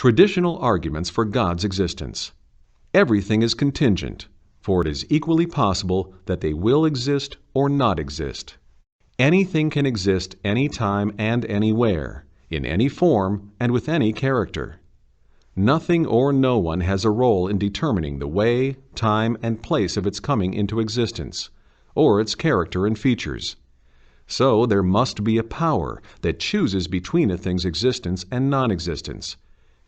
Traditional arguments for God's existence. Everything is contingent, for it is equally possible that they will exist or not exist. Anything can exist anytime and anywhere, in any form and with any character. Nothing or no one has a role in determining the way, time, and place of its coming into existence, or its character and features. So there must be a power that chooses between a thing's existence and non-existence,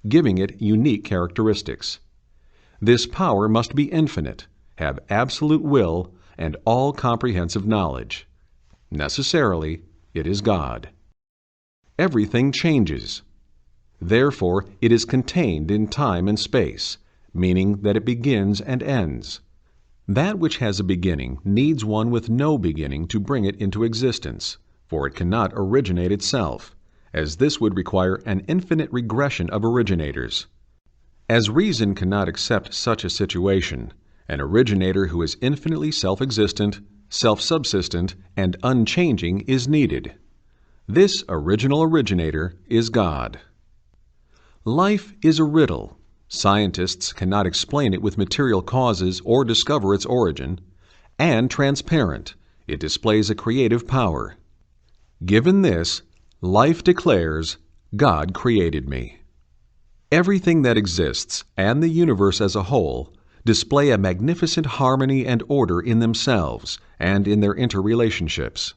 giving it unique characteristics. This power must be infinite, have absolute will, and all-comprehensive knowledge. Necessarily, it is God. Everything changes. Therefore, it is contained in time and space, meaning that it begins and ends. That which has a beginning needs one with no beginning to bring it into existence, for it cannot originate itself, as this would require an infinite regression of originators. As reason cannot accept such a situation, an originator who is infinitely self-existent, self-subsistent, and unchanging is needed. This original originator is God. Life is a riddle. Scientists cannot explain it with material causes or discover its origin. And transparent, it displays a creative power. Given this, life declares, God created me. Everything that exists, and the universe as a whole, display a magnificent harmony and order in themselves and in their interrelationships.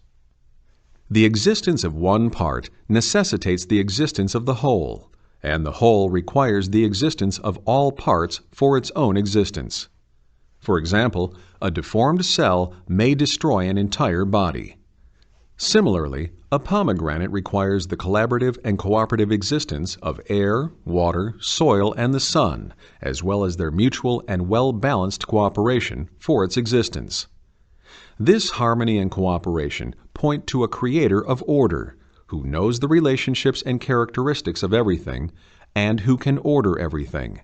The existence of one part necessitates the existence of the whole, and the whole requires the existence of all parts for its own existence. For example, a deformed cell may destroy an entire body. Similarly, a pomegranate requires the collaborative and cooperative existence of air, water, soil, and the sun, as well as their mutual and well-balanced cooperation for its existence. This harmony and cooperation point to a creator of order, who knows the relationships and characteristics of everything, and who can order everything.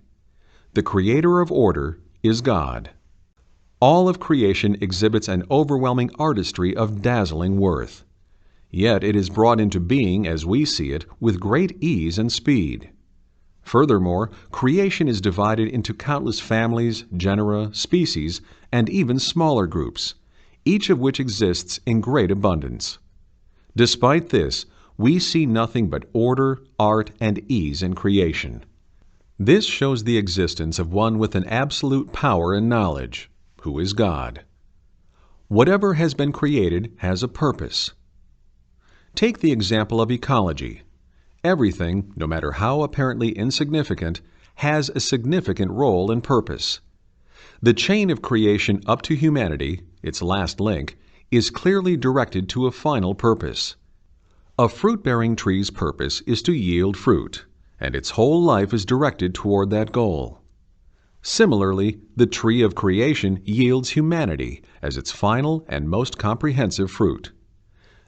The creator of order is God. All of creation exhibits an overwhelming artistry of dazzling worth. Yet it is brought into being, as we see it, with great ease and speed. Furthermore, creation is divided into countless families, genera, species, and even smaller groups, each of which exists in great abundance. Despite this, we see nothing but order, art, and ease in creation. This shows the existence of one with an absolute power and knowledge, who is God. Whatever has been created has a purpose. Take the example of ecology. Everything, no matter how apparently insignificant, has a significant role and purpose. The chain of creation up to humanity, its last link, is clearly directed to a final purpose. A fruit-bearing tree's purpose is to yield fruit, and its whole life is directed toward that goal. Similarly, the tree of creation yields humanity as its final and most comprehensive fruit.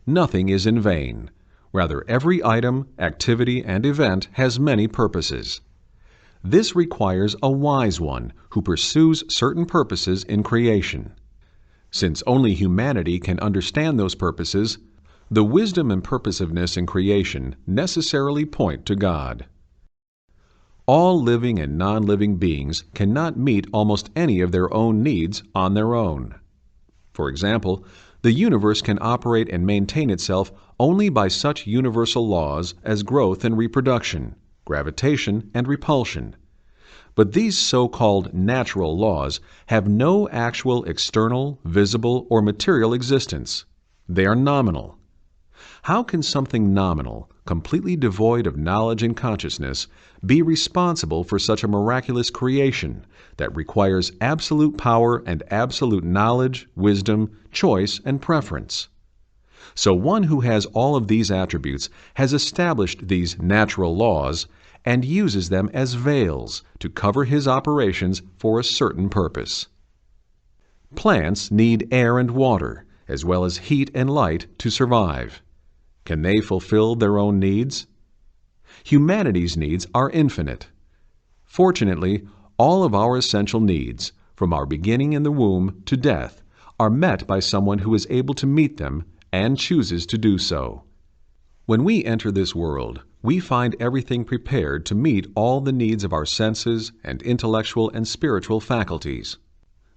Nothing is in vain. Rather, every item, activity, and event has many purposes. This requires a wise one who pursues certain purposes in creation. Since only humanity can understand those purposes, the wisdom and purposiveness in creation necessarily point to God. All living and non-living beings cannot meet almost any of their own needs on their own. For example, the universe can operate and maintain itself only by such universal laws as growth and reproduction, gravitation and repulsion. But these so-called natural laws have no actual external, visible, or material existence. They are nominal. How can something nominal, completely devoid of knowledge and consciousness, be responsible for such a miraculous creation that requires absolute power and absolute knowledge, wisdom, choice, and preference? So one who has all of these attributes has established these natural laws and uses them as veils to cover his operations for a certain purpose. Plants need air and water, as well as heat and light, to survive. Can they fulfill their own needs? Humanity's needs are infinite. Fortunately, all of our essential needs, from our beginning in the womb to death, are met by someone who is able to meet them and chooses to do so. When we enter this world, we find everything prepared to meet all the needs of our senses and intellectual and spiritual faculties.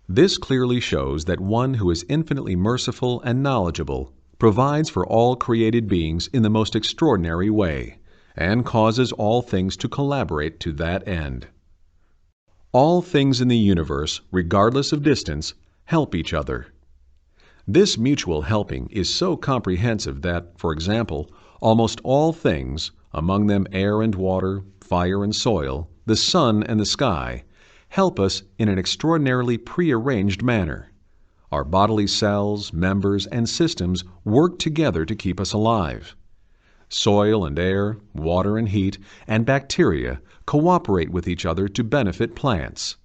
This clearly shows that one who is infinitely merciful and knowledgeable provides for all created beings in the most extraordinary way, and causes all things to collaborate to that end. All things in the universe, regardless of distance, help each other. This mutual helping is so comprehensive that, for example, almost all things, among them air and water, fire and soil, the sun and the sky, help us in an extraordinarily prearranged manner. Our bodily cells, members, and systems work together to keep us alive. Soil and air, water and heat, and bacteria cooperate with each other to benefit plants.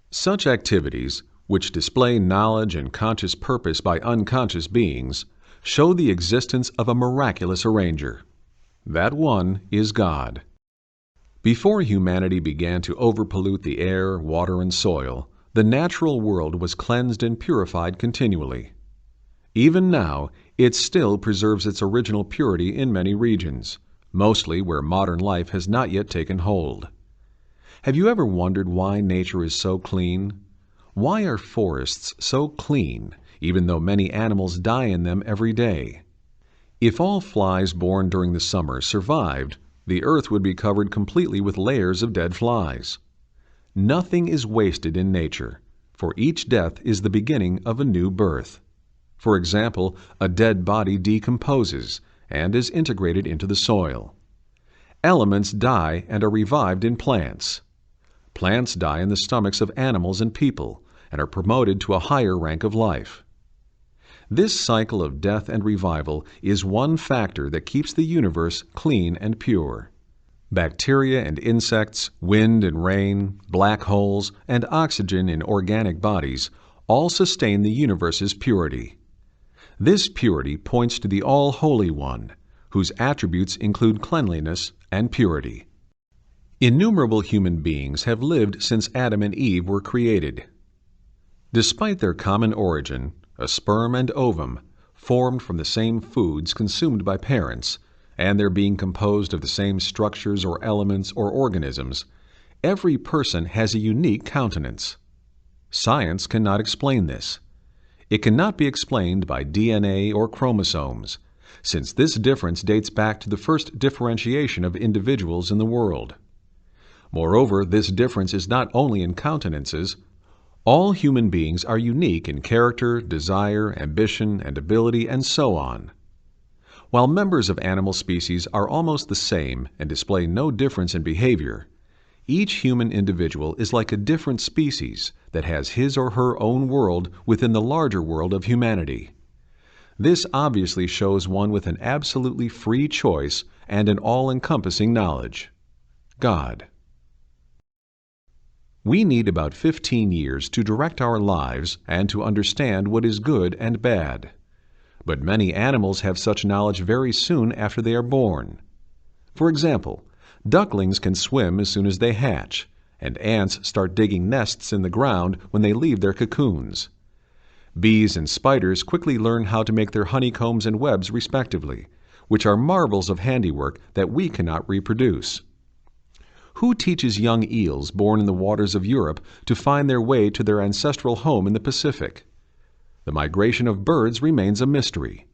Such activities, which display knowledge and conscious purpose by unconscious beings, show the existence of a miraculous arranger. That one is God. Before humanity began to overpollute the air, water, and soil, the natural world was cleansed and purified continually. Even now, it still preserves its original purity in many regions, mostly where modern life has not yet taken hold. Have you ever wondered why nature is so clean? Why are forests so clean, even though many animals die in them every day? If all flies born during the summer survived, the earth would be covered completely with layers of dead flies. Nothing is wasted in nature, for each death is the beginning of a new birth. For example, a dead body decomposes and is integrated into the soil. Elements die and are revived in plants. Plants die in the stomachs of animals and people and are promoted to a higher rank of life. This cycle of death and revival is one factor that keeps the universe clean and pure. Bacteria and insects, wind and rain, black holes, and oxygen in organic bodies all sustain the universe's purity. This purity points to the All-Holy One, whose attributes include cleanliness and purity. Innumerable human beings have lived since Adam and Eve were created. Despite their common origin, a sperm and ovum, formed from the same foods consumed by parents, and their being composed of the same structures or elements or organisms, every person has a unique countenance. Science cannot explain this. It cannot be explained by DNA or chromosomes, since this difference dates back to the first differentiation of individuals in the world. Moreover, this difference is not only in countenances. All human beings are unique in character, desire, ambition, and ability, and so on. While members of animal species are almost the same and display no difference in behavior, each human individual is like a different species that has his or her own world within the larger world of humanity. This obviously shows one with an absolutely free choice and an all-encompassing knowledge: God. We need about 15 years to direct our lives and to understand what is good and bad. But many animals have such knowledge very soon after they are born. For example, ducklings can swim as soon as they hatch, and ants start digging nests in the ground when they leave their cocoons. Bees and spiders quickly learn how to make their honeycombs and webs respectively, which are marvels of handiwork that we cannot reproduce. Who teaches young eels born in the waters of Europe to find their way to their ancestral home in the Pacific? The migration of birds remains a mystery.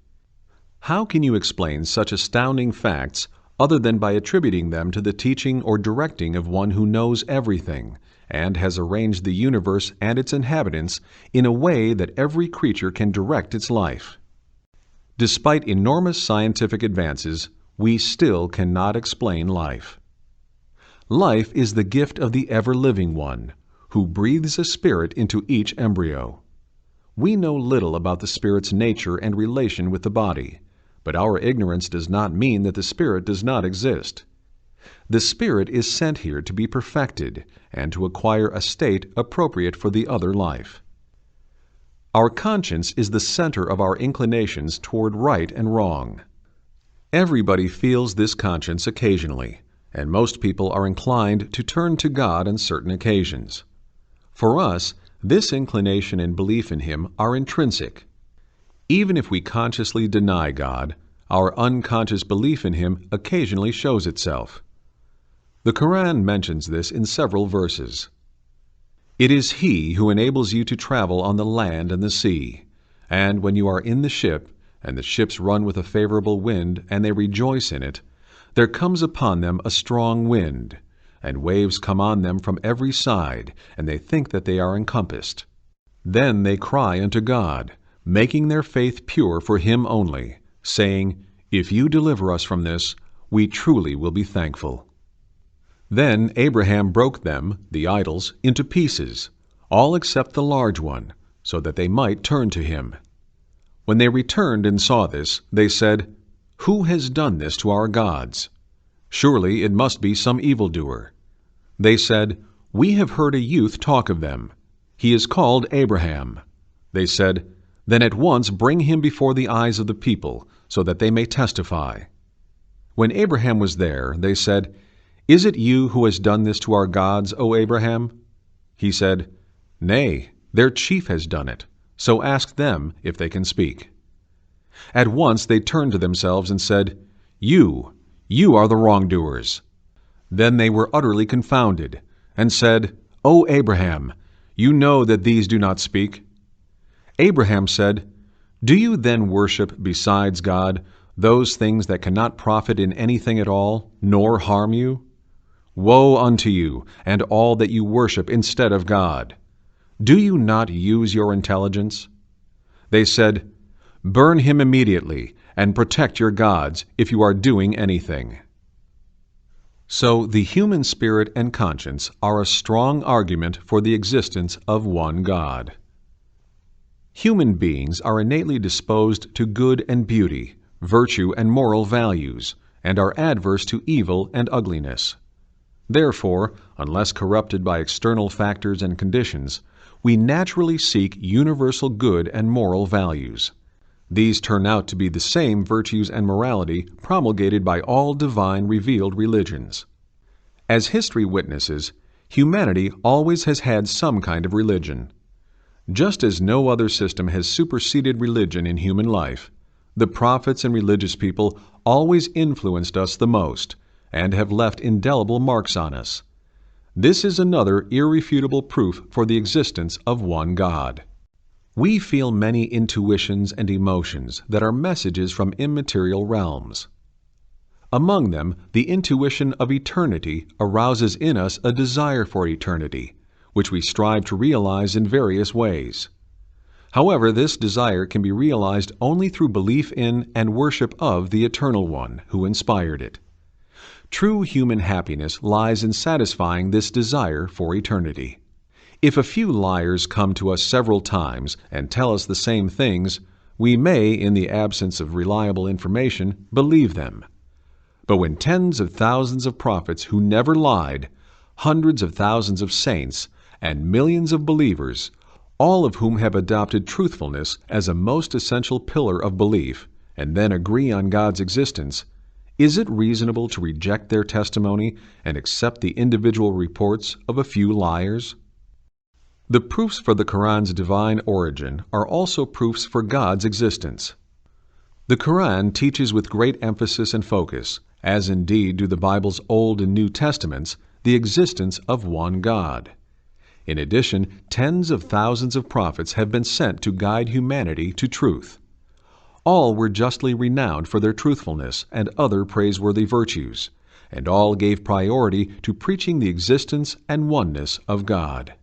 How can you explain such astounding facts other than by attributing them to the teaching or directing of one who knows everything and has arranged the universe and its inhabitants in a way that every creature can direct its life? Despite enormous scientific advances, we still cannot explain life. Life is the gift of the ever-living one, who breathes a spirit into each embryo. We know little about the spirit's nature and relation with the body, but our ignorance does not mean that the spirit does not exist. The spirit is sent here to be perfected and to acquire a state appropriate for the other life. Our conscience is the center of our inclinations toward right and wrong. Everybody feels this conscience occasionally, and most people are inclined to turn to God on certain occasions. For us, this inclination and belief in Him are intrinsic. Even if we consciously deny God, Our unconscious belief in Him occasionally shows itself. The Quran mentions this in several verses. It is He who enables you to travel on the land and the sea, and when you are in the ship, and the ships run with a favorable wind, and they rejoice in it, there comes upon them a strong wind, and waves come on them from every side, and they think that they are encompassed. Then they cry unto God, making their faith pure for Him only, saying, If you deliver us from this, we truly will be thankful. Then Abraham broke them, the idols, into pieces, all except the large one, so that they might turn to Him. When they returned and saw this, they said, Who has done this to our gods? Surely it must be some evildoer. They said, We have heard a youth talk of them. He is called Abraham. They said, Then at once bring him before the eyes of the people, so that they may testify. When Abraham was there, they said, Is it you who has done this to our gods, O Abraham? He said, Nay, their chief has done it, so ask them if they can speak. At once they turned to themselves and said, You are the wrongdoers. Then they were utterly confounded, and said, O Abraham, you know that these do not speak. Abraham said, Do you then worship besides God those things that cannot profit in anything at all, nor harm you? Woe unto you, and all that you worship instead of God! Do you not use your intelligence? They said, Burn him immediately, and protect your gods if you are doing anything. So the human spirit and conscience are a strong argument for the existence of one God. Human beings are innately disposed to good and beauty, virtue and moral values, and are adverse to evil and ugliness. Therefore, unless corrupted by external factors and conditions, we naturally seek universal good and moral values. These turn out to be the same virtues and morality promulgated by all divine revealed religions. As history witnesses, humanity always has had some kind of religion. Just as no other system has superseded religion in human life, the prophets and religious people always influenced us the most, and have left indelible marks on us. This is another irrefutable proof for the existence of one God. We feel many intuitions and emotions that are messages from immaterial realms. Among them, the intuition of eternity arouses in us a desire for eternity, which we strive to realize in various ways. However, this desire can be realized only through belief in and worship of the Eternal One who inspired it. True human happiness lies in satisfying this desire for eternity. If a few liars come to us several times and tell us the same things, we may, in the absence of reliable information, believe them. But when tens of thousands of prophets who never lied, hundreds of thousands of saints, and millions of believers, all of whom have adopted truthfulness as a most essential pillar of belief, and then agree on God's existence, is it reasonable to reject their testimony and accept the individual reports of a few liars? The proofs for the Quran's divine origin are also proofs for God's existence. The Quran teaches with great emphasis and focus, as indeed do the Bible's Old and New Testaments, the existence of one God. In addition, tens of thousands of prophets have been sent to guide humanity to truth. All were justly renowned for their truthfulness and other praiseworthy virtues, and all gave priority to preaching the existence and oneness of God.